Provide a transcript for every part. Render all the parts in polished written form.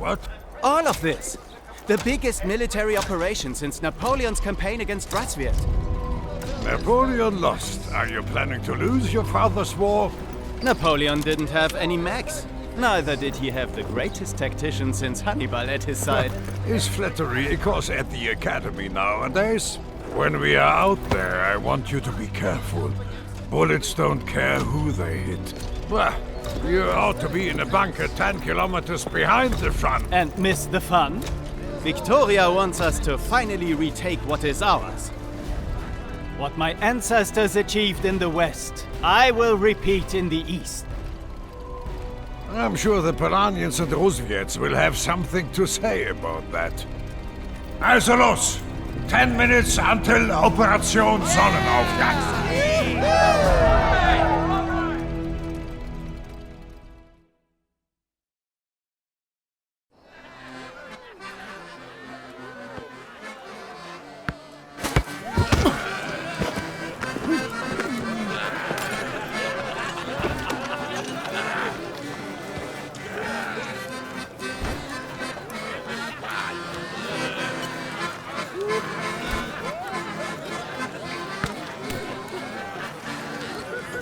What? All of this. The biggest military operation since Napoleon's campaign against Radziwiłł. Napoleon lost. Are you planning to lose your father's war? Napoleon didn't have any mechs. Neither did he have the greatest tactician since Hannibal at his side. Is flattery a course at the academy nowadays? When we are out there, I want you to be careful. Bullets don't care who they hit. Well, you ought to be in a bunker 10 kilometers behind the front. And miss the fun? Victoria wants us to finally retake what is ours. What my ancestors achieved in the West, I will repeat in the East. I'm sure the Polanians and Rozwiets will have something to say about that. Also los! 10 minutes until Operation Sonnenaufgang.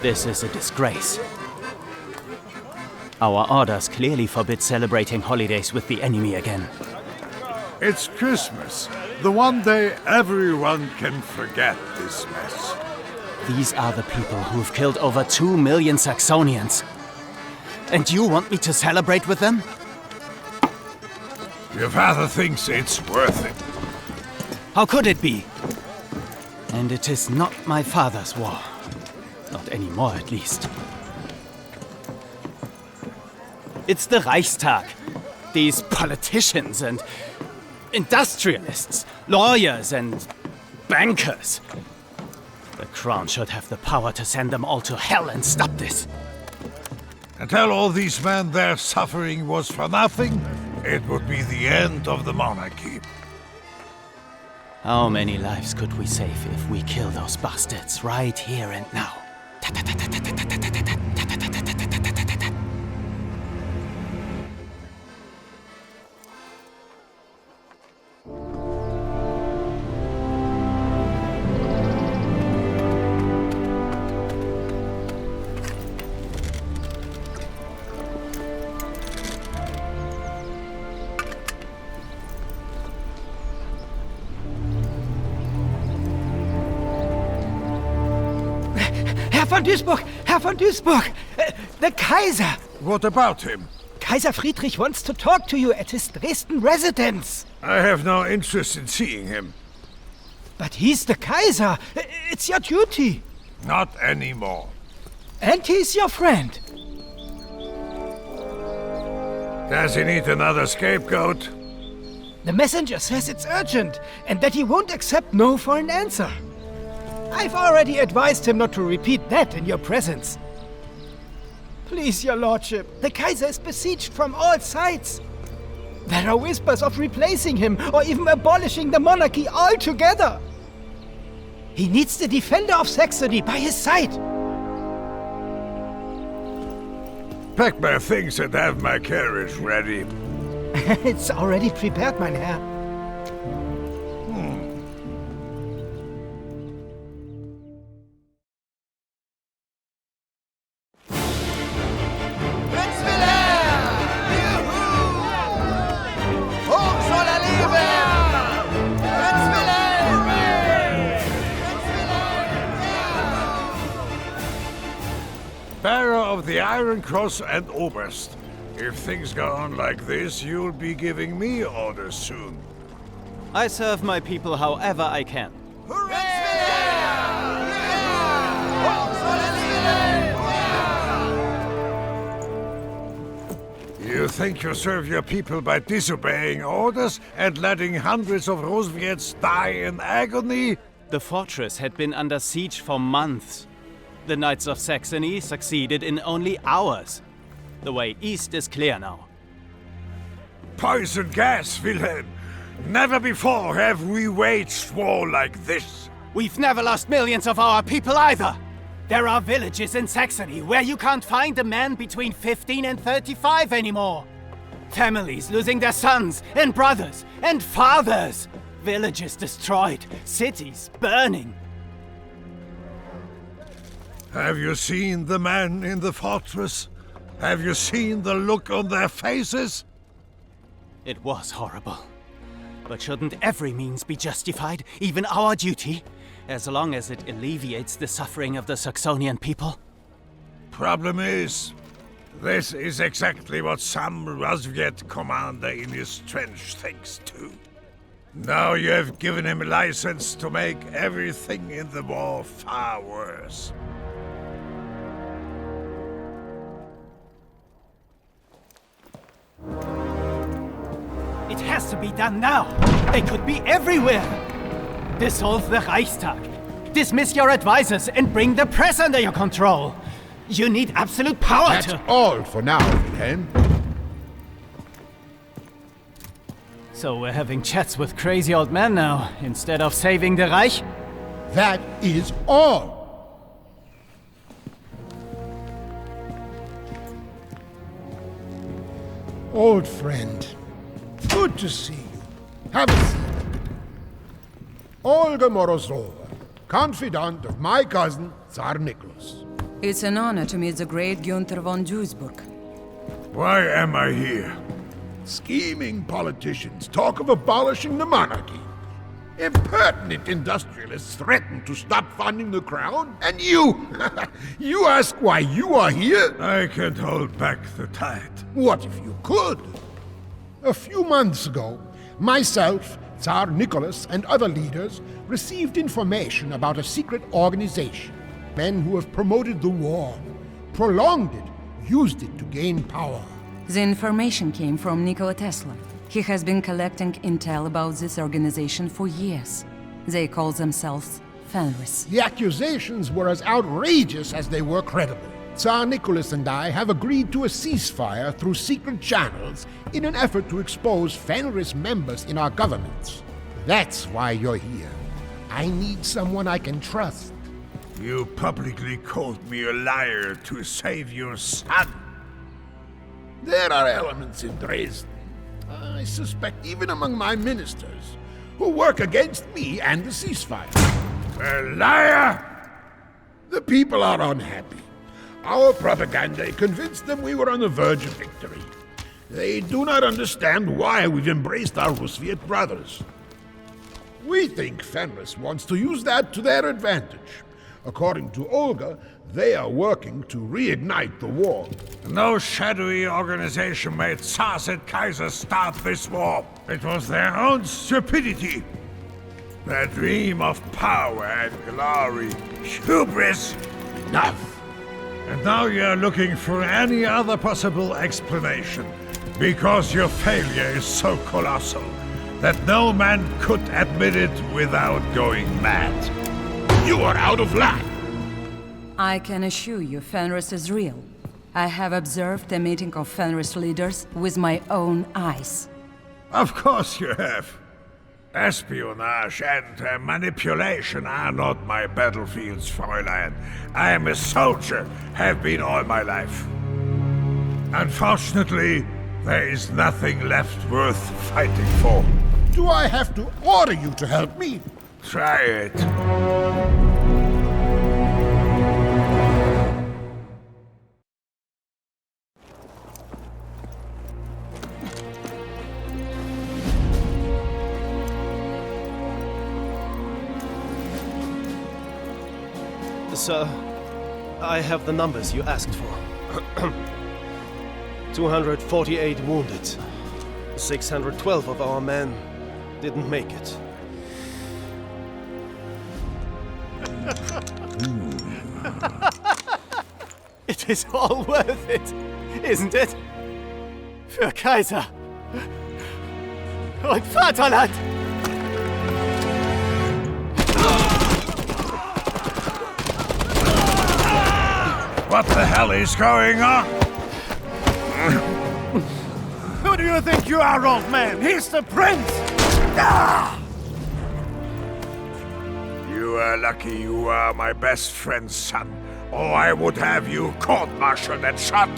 This is a disgrace. Our orders clearly forbid celebrating holidays with the enemy again. It's Christmas. The one day everyone can forget this mess. These are the people who've killed over 2 million Saxonians. And you want me to celebrate with them? Your father thinks it's worth it. How could it be? And it is not my father's war. Not anymore, at least. It's the Reichstag. These politicians and industrialists, lawyers and bankers. The crown should have the power to send them all to hell and stop this. And tell all these men their suffering was for nothing, it would be the end of the monarchy. How many lives could we save if we kill those bastards right here and now? Herr von Duisburg! The Kaiser! What about him? Kaiser Friedrich wants to talk to you at his Dresden residence. I have no interest in seeing him. But he's the Kaiser. It's your duty. Not anymore. And he's your friend. Does he need another scapegoat? The messenger says it's urgent, and that he won't accept no for an answer. I've already advised him not to repeat that in your presence. Please, your lordship, the Kaiser is besieged from all sides. There are whispers of replacing him or even abolishing the monarchy altogether. He needs the defender of Saxony by his side. Pack my things and have my carriage ready. It's already prepared, mein Herr. Bearer of the Iron Cross and Oberst. If things go on like this, you'll be giving me orders soon. I serve my people however I can. You think you serve your people by disobeying orders and letting hundreds of Rozwiets die in agony? The fortress had been under siege for months. The Knights of Saxony succeeded in only hours. The way east is clear now. Poison gas, Wilhelm! Never before have we waged war like this. We've never lost millions of our people either! There are villages in Saxony where you can't find a man between 15 and 35 anymore. Families losing their sons and brothers and fathers. Villages destroyed. Cities burning. Have you seen the men in the fortress? Have you seen the look on their faces? It was horrible. But shouldn't every means be justified, even our duty, as long as it alleviates the suffering of the Saxonian people? Problem is, this is exactly what some Razviet commander in his trench thinks too. Now you have given him a license to make everything in the war far worse. It has to be done now. They could be everywhere. Dissolve the Reichstag. Dismiss your advisors and bring the press under your control. You need absolute power That's all for now, Wilhelm. So we're having chats with crazy old men now, instead of saving the Reich? That is all. Old friend, good to see you. Have a seat. Olga Morozova, confidant of my cousin, Tsar Nicholas. It's an honor to meet the great Gunther von Duisburg. Why am I here? Scheming politicians talk of abolishing the monarchy. Impertinent industrialists threaten to stop funding the crown. And you, you ask why you are here? I can't hold back the tide. What if you could? A few months ago, myself, Tsar Nicholas, and other leaders received information about a secret organization. Men who have promoted the war, prolonged it, used it to gain power. The information came from Nikola Tesla. He has been collecting intel about this organization for years. They call themselves Fenris. The accusations were as outrageous as they were credible. Tsar Nicholas and I have agreed to a ceasefire through secret channels in an effort to expose Fenris members in our governments. That's why you're here. I need someone I can trust. You publicly called me a liar to save your son. There are elements in Dresden, I suspect even among my ministers, who work against me and the ceasefire. A liar! The people are unhappy. Our propaganda convinced them we were on the verge of victory. They do not understand why we've embraced our Rusviet brothers. We think Fenris wants to use that to their advantage. According to Olga, they are working to reignite the war. No shadowy organization made Tsars and Kaisers start this war. It was their own stupidity. Their dream of power and glory. Hubris! Enough! And now you're looking for any other possible explanation. Because your failure is so colossal that no man could admit it without going mad. You are out of line! I can assure you Fenris is real. I have observed a meeting of Fenris leaders with my own eyes. Of course you have. Espionage and manipulation are not my battlefields, Fräulein. I am a soldier, have been all my life. Unfortunately, there is nothing left worth fighting for. Do I have to order you to help me? Try it. Sir, I have the numbers you asked for. 248 wounded. 612 of our men didn't make it. It is all worth it, isn't it? Für Kaiser und Vaterland! What the hell is going on? Who do you think you are, old man? He's the prince! You are lucky you are my best friend's son, or I would have you court-martialed and shot.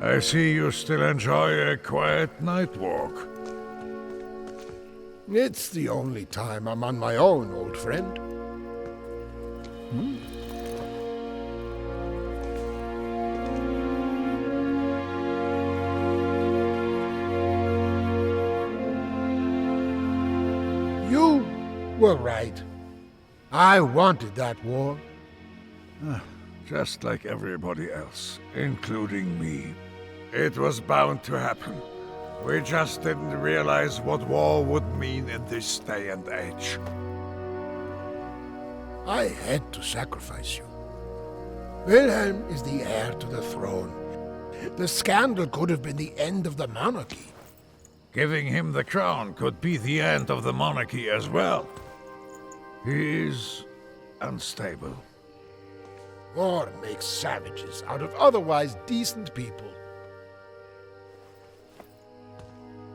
I see you still enjoy a quiet night walk. It's the only time I'm on my own, old friend. You were right. I wanted that war. Just like everybody else, including me. It was bound to happen. We just didn't realize what war would mean in this day and age. I had to sacrifice you. Wilhelm is the heir to the throne. The scandal could have been the end of the monarchy. Giving him the crown could be the end of the monarchy as well. He's unstable. War makes savages out of otherwise decent people.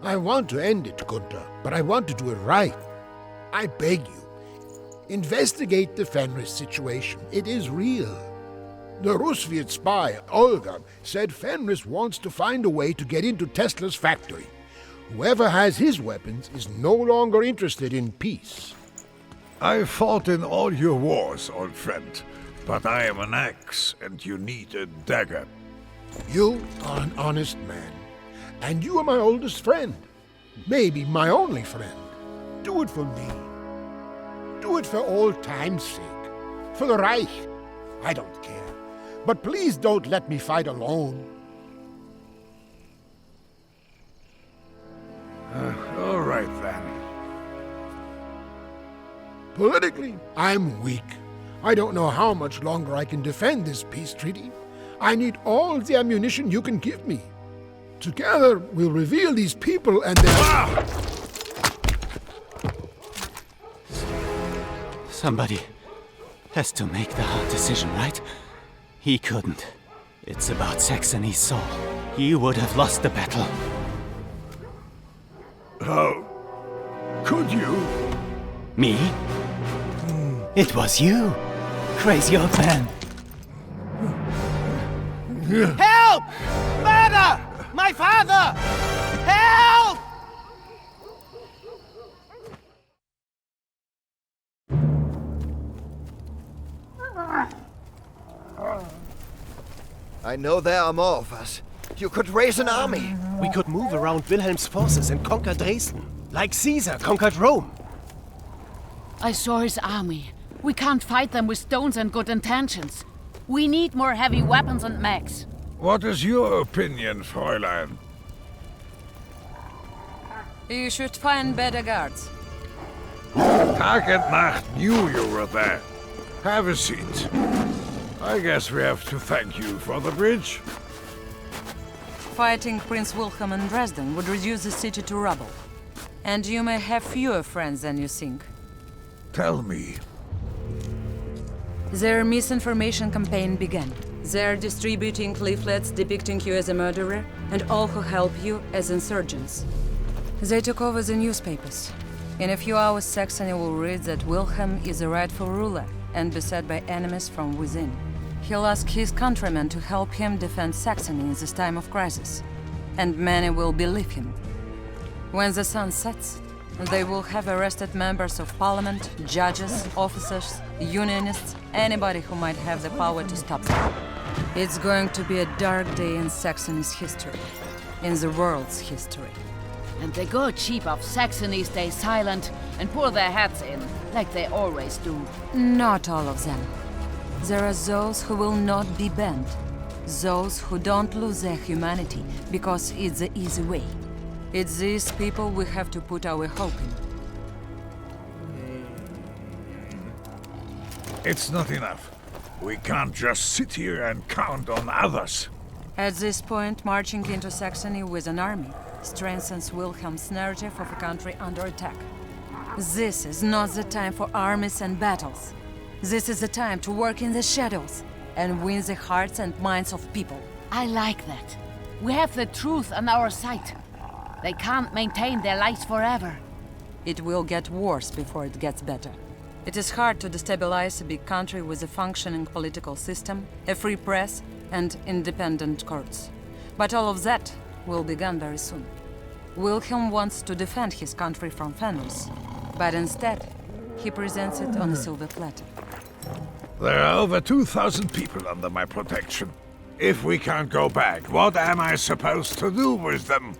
I want to end it, Gunther, but I want to do it right. I beg you, investigate the Fenris situation. It is real. The Rusviet spy, Olga, said Fenris wants to find a way to get into Tesla's factory. Whoever has his weapons is no longer interested in peace. I fought in all your wars, old friend, but I am an axe and you need a dagger. You are an honest man, and you are my oldest friend. Maybe my only friend. Do it for me. Do it for old time's sake. For the Reich. I don't care. But please don't let me fight alone. All right then. Politically, I'm weak. I don't know how much longer I can defend this peace treaty. I need all the ammunition you can give me. Together, we'll reveal these people and their... Somebody has to make the hard decision, right? He couldn't. It's about Saxony's soul. He would have lost the battle. How could you? Me? It was you, crazy old man. Help! Murder! My father! Help! I know there are more of us. You could raise an army. We could move around Wilhelm's forces and conquer Dresden, like Caesar conquered Rome. I saw his army. We can't fight them with stones and good intentions. We need more heavy weapons and mechs. What is your opinion, Fräulein? You should find better guards. Tag and Nacht knew you were there. Have a seat. I guess we have to thank you for the bridge. Fighting Prince Wilhelm in Dresden would reduce the city to rubble. And you may have fewer friends than you think. Tell me. Their misinformation campaign began. They're distributing leaflets depicting you as a murderer and all who help you as insurgents. They took over the newspapers. In a few hours, Saxony will read that Wilhelm is a rightful ruler and beset by enemies from within. He'll ask his countrymen to help him defend Saxony in this time of crisis. And many will believe him. When the sun sets, they will have arrested members of parliament, judges, officers, unionists, anybody who might have the power to stop them. It's going to be a dark day in Saxony's history, in the world's history. And the good sheep of Saxony stay silent and pull their heads in, like they always do. Not all of them. There are those who will not be bent. Those who don't lose their humanity because it's the easy way. It's these people we have to put our hope in. It's not enough. We can't just sit here and count on others. At this point, marching into Saxony with an army strengthens Wilhelm's narrative of a country under attack. This is not the time for armies and battles. This is the time to work in the shadows and win the hearts and minds of people. I like that. We have the truth on our side. They can't maintain their lives forever. It will get worse before it gets better. It is hard to destabilize a big country with a functioning political system, a free press, and independent courts. But all of that will begin very soon. Wilhelm wants to defend his country from Fenris, but instead, he presents it on a silver platter. There are over 2,000 people under my protection. If we can't go back, what am I supposed to do with them?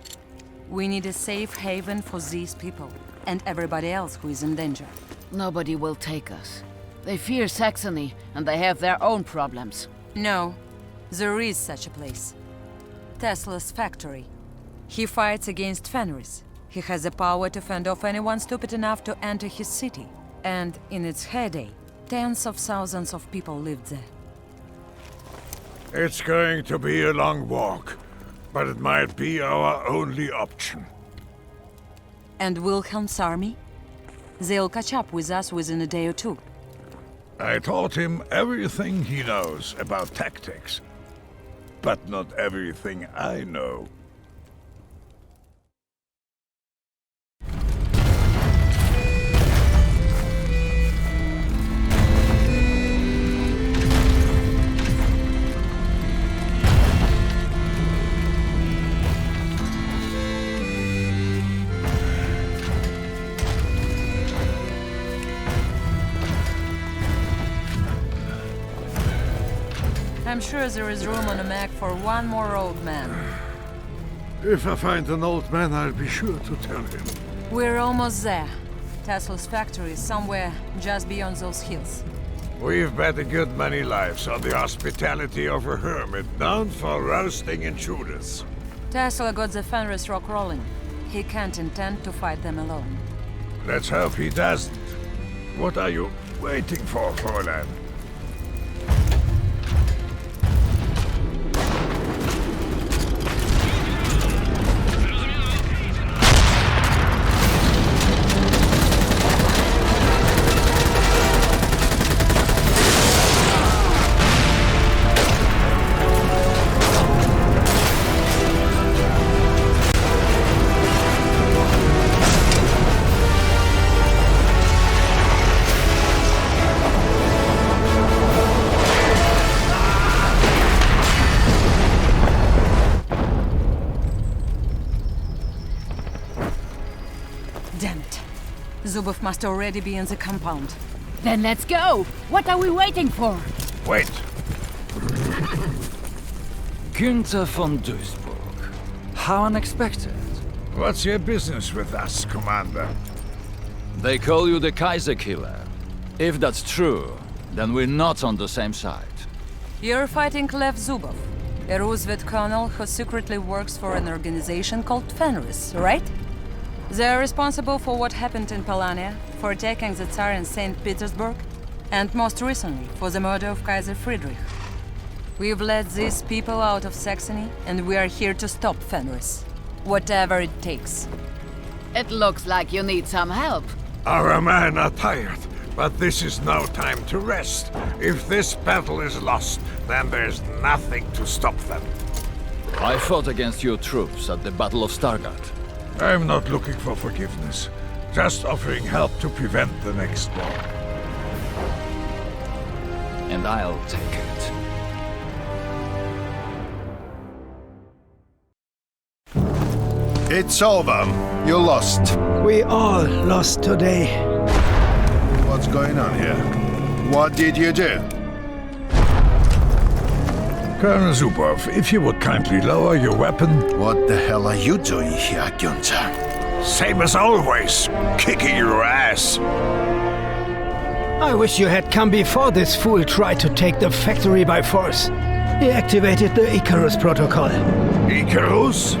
We need a safe haven for these people, and everybody else who is in danger. Nobody will take us. They fear Saxony, and they have their own problems. No, there is such a place. Tesla's factory. He fights against Fenris. He has the power to fend off anyone stupid enough to enter his city. And in its heyday, tens of thousands of people lived there. It's going to be a long walk, but it might be our only option. And Wilhelm's army? They'll catch up with us within a day or two. I taught him everything he knows about tactics, but not everything I know. I'm sure there is room on a map for one more old man. If I find an old man, I'll be sure to tell him. We're almost there. Tesla's factory is somewhere just beyond those hills. We've bet a good many lives on the hospitality of a hermit known for roasting intruders. Tesla got the Fenris rock rolling. He can't intend to fight them alone. Let's hope he doesn't. What are you waiting for, Fräulein? Damn it. Zubov must already be in the compound. Then let's go! What are we waiting for? Wait. Günther von Duisburg. How unexpected. What's your business with us, Commander? They call you the Kaiser Killer. If that's true, then we're not on the same side. You're fighting Lev Zubov, a Roosevelt colonel who secretly works for an organization called Fenris, right? They're responsible for what happened in Polania, for attacking the Tsar in St. Petersburg, and most recently, for the murder of Kaiser Friedrich. We've led these people out of Saxony, and we are here to stop Fenris. Whatever it takes. It looks like you need some help. Our men are tired, but this is no time to rest. If this battle is lost, then there's nothing to stop them. I fought against your troops at the Battle of Stargard. I'm not looking for forgiveness, just offering help to prevent the next war. And I'll take it. It's over. You lost. We all lost today. What's going on here? What did you do? Colonel Zubov, if you would kindly lower your weapon. What the hell are you doing here, Günther? Same as always, kicking your ass. I wish you had come before this fool tried to take the factory by force. He activated the Icarus protocol. Icarus?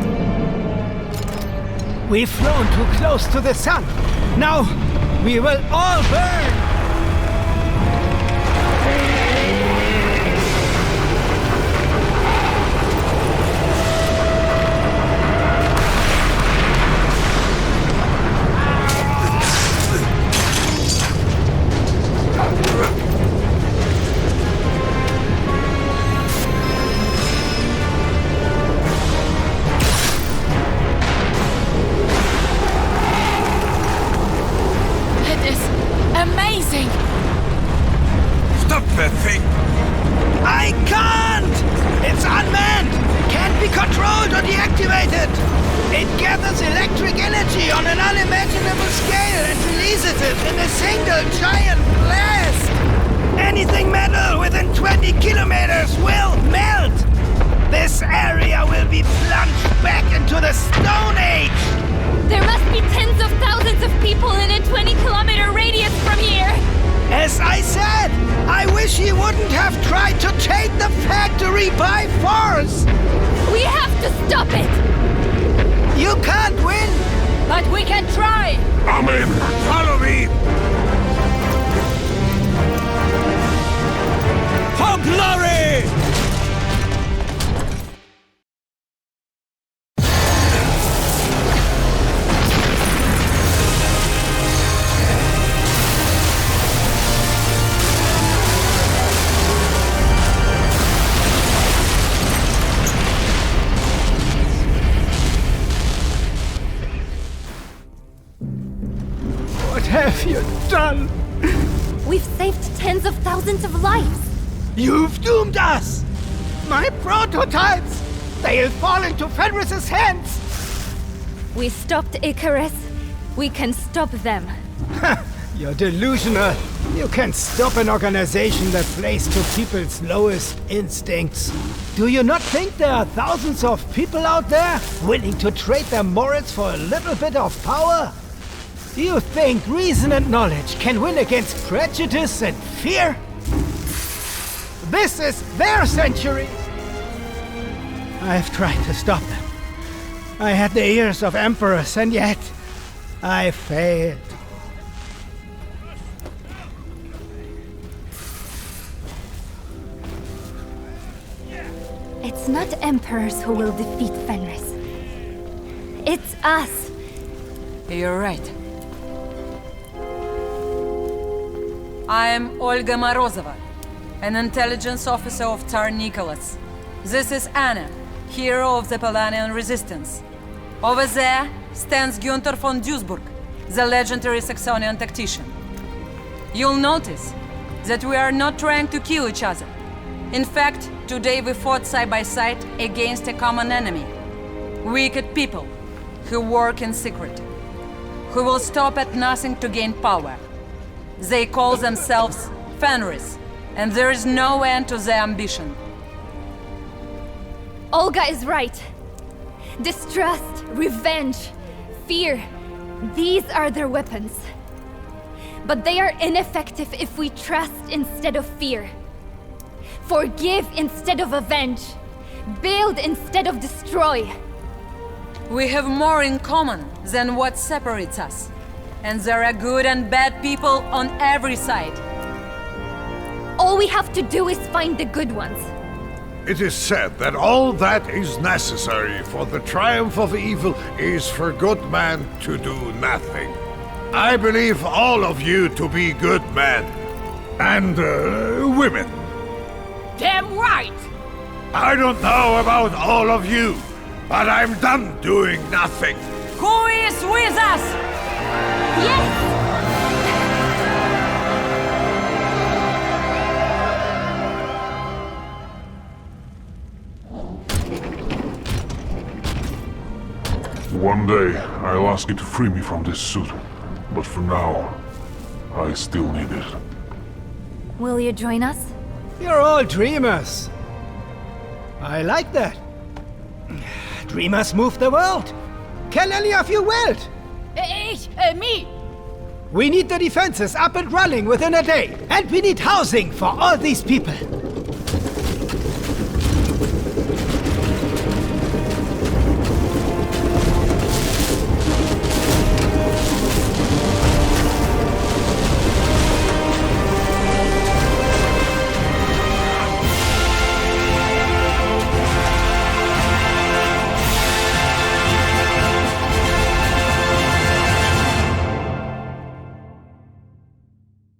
We've flown too close to the sun. Now, we will all burn! that thing? I can't! It's unmanned! Can't be controlled or deactivated! It gathers electric energy on an unimaginable scale and releases it in a single giant blast! Anything metal within 20 kilometers will melt! This area will be plunged back into the Stone Age! There must be tens of thousands of people in a 20-kilometer radius from here! As I said, I wish he wouldn't have tried to take the factory by force! We have to stop it! You can't win! But we can try! Amen! Follow me! For glory! What have you done? We've saved tens of thousands of lives! You've doomed us! My prototypes! They'll fall into Fenris's hands! We stopped Icarus. We can stop them. You're delusional. You can stop an organization that plays to people's lowest instincts. Do you not think there are thousands of people out there willing to trade their morals for a little bit of power? Do you think reason and knowledge can win against prejudice and fear? This is their century! I've tried to stop them. I had the ears of emperors, and yet I failed. It's not emperors who will defeat Fenris. It's us. You're right. I am Olga Morozova, an intelligence officer of Tsar Nicholas. This is Anna, hero of the Polanian resistance. Over there stands Günther von Duisburg, the legendary Saxonian tactician. You'll notice that we are not trying to kill each other. In fact, today we fought side by side against a common enemy. Wicked people who work in secret, who will stop at nothing to gain power. They call themselves Fenris, and there is no end to their ambition. Olga is right. Distrust, revenge, fear. These are their weapons. But they are ineffective if we trust instead of fear. Forgive instead of avenge. Build instead of destroy. We have more in common than what separates us. And there are good and bad people on every side. All we have to do is find the good ones. It is said that all that is necessary for the triumph of evil is for good men to do nothing. I believe all of you to be good men. And women. Damn right! I don't know about all of you, but I'm done doing nothing. Who is with us? Yes! One day, I'll ask you to free me from this suit. But for now, I still need it. Will you join us? You're all dreamers. I like that. Dreamers move the world. Can any of you weld? Me! We need the defenses up and running within a day. And we need housing for all these people.